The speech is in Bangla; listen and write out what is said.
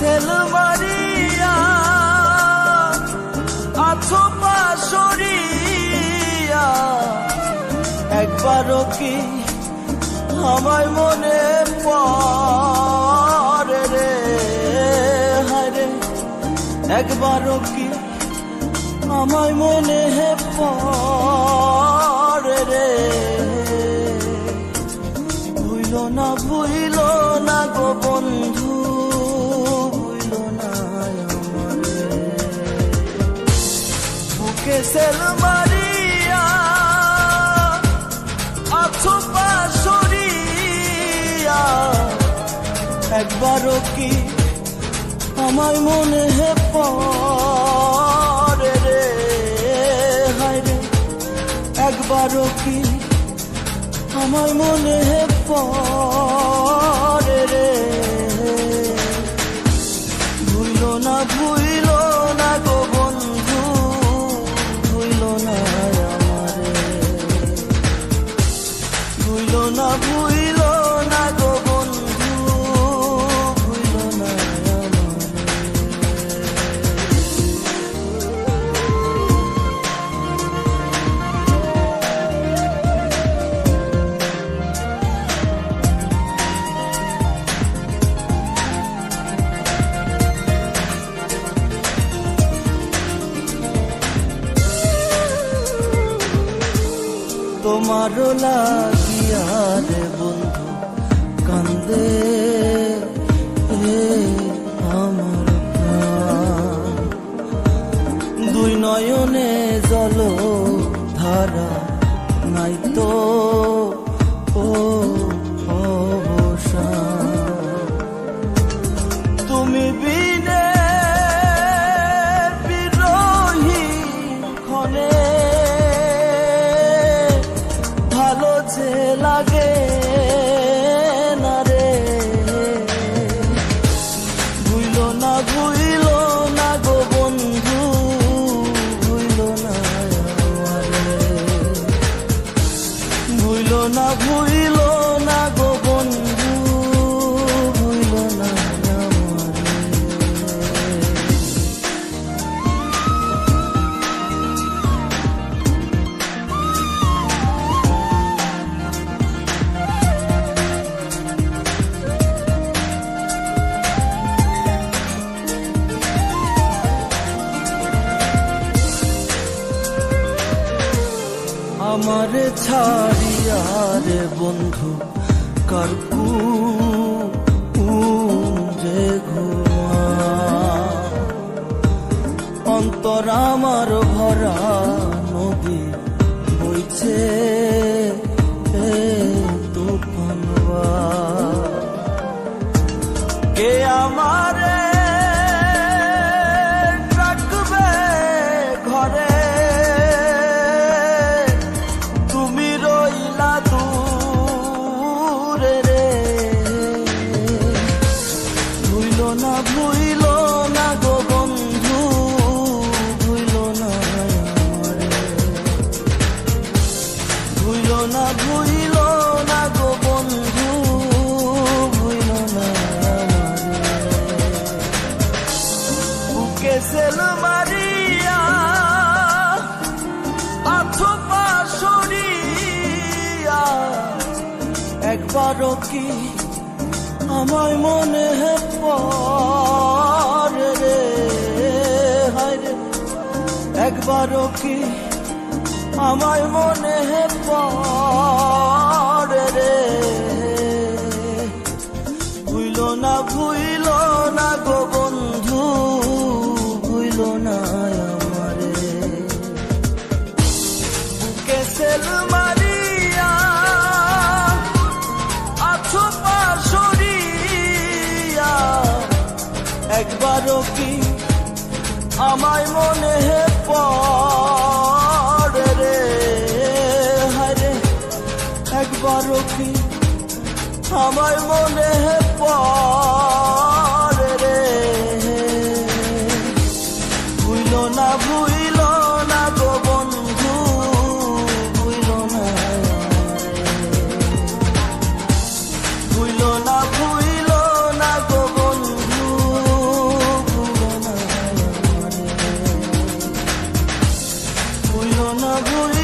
সেল মারিয়া আছো পাশরিয়া, একবারও কি আমায় মনে পড়ে রে, হায়রে একবারও কি আমায় মনে পড়ে রে। ভুইল না গো বন্ধু, ভুইল না আমারে। বুকে সেল মারিয়া আছো পাশরিয়া, একবারও কি আমায় মনে পড়ে রে, হায়রে একবারও কি আমায় মনে পড়ে রে। ভুইল না গো বন্ধু, ভুইল না আমারে। ভুইল না গো বন্ধু, ভুইল না আমারে। তোমার লাগিয়া রে বন্ধু কান্দে আমার প্রাণ, দুই নয়নে জল ধারা নাই তো অবসান। তুমি বিনে বিরোহী ক্ষণে ভালো যে লাগে না রে। ভুইল না গো বন্ধু, ভুইল না আমারে। ভুইল না গো বন্ধু, ভুইল না আমারে। আমারে ছাড়িয়া রে বন্ধু কারকু যে ঘুমা, অন্তর আমার ভরা নদী বইছে তুফান। কে আমারে রাখবে ঘরে, ভুইল না গো বন্ধু, ভুইল না আমারে। ভুইল না গো বন্ধু, ভুইল না আমারে। বুকে সেল মারিয়া আছো পাশরিয়া, একবারও কি আমায় মনে পড়ে রে, হায়রে একবারও কি আমায় মনে পড়ে রে। ভুইল না গো বন্ধু, ভুইল না আমারে। বুকে সেল মারিয়া আছো পাশরিয়া, একবারও কি আমায় মনে পড়ে রে, হায়রে একবারও কি আমায় মনে পড়ে রে। ভুইল না গো বন্ধু, ভুইল না আমারে। ভুইল না গো বন্ধু, না ভুইল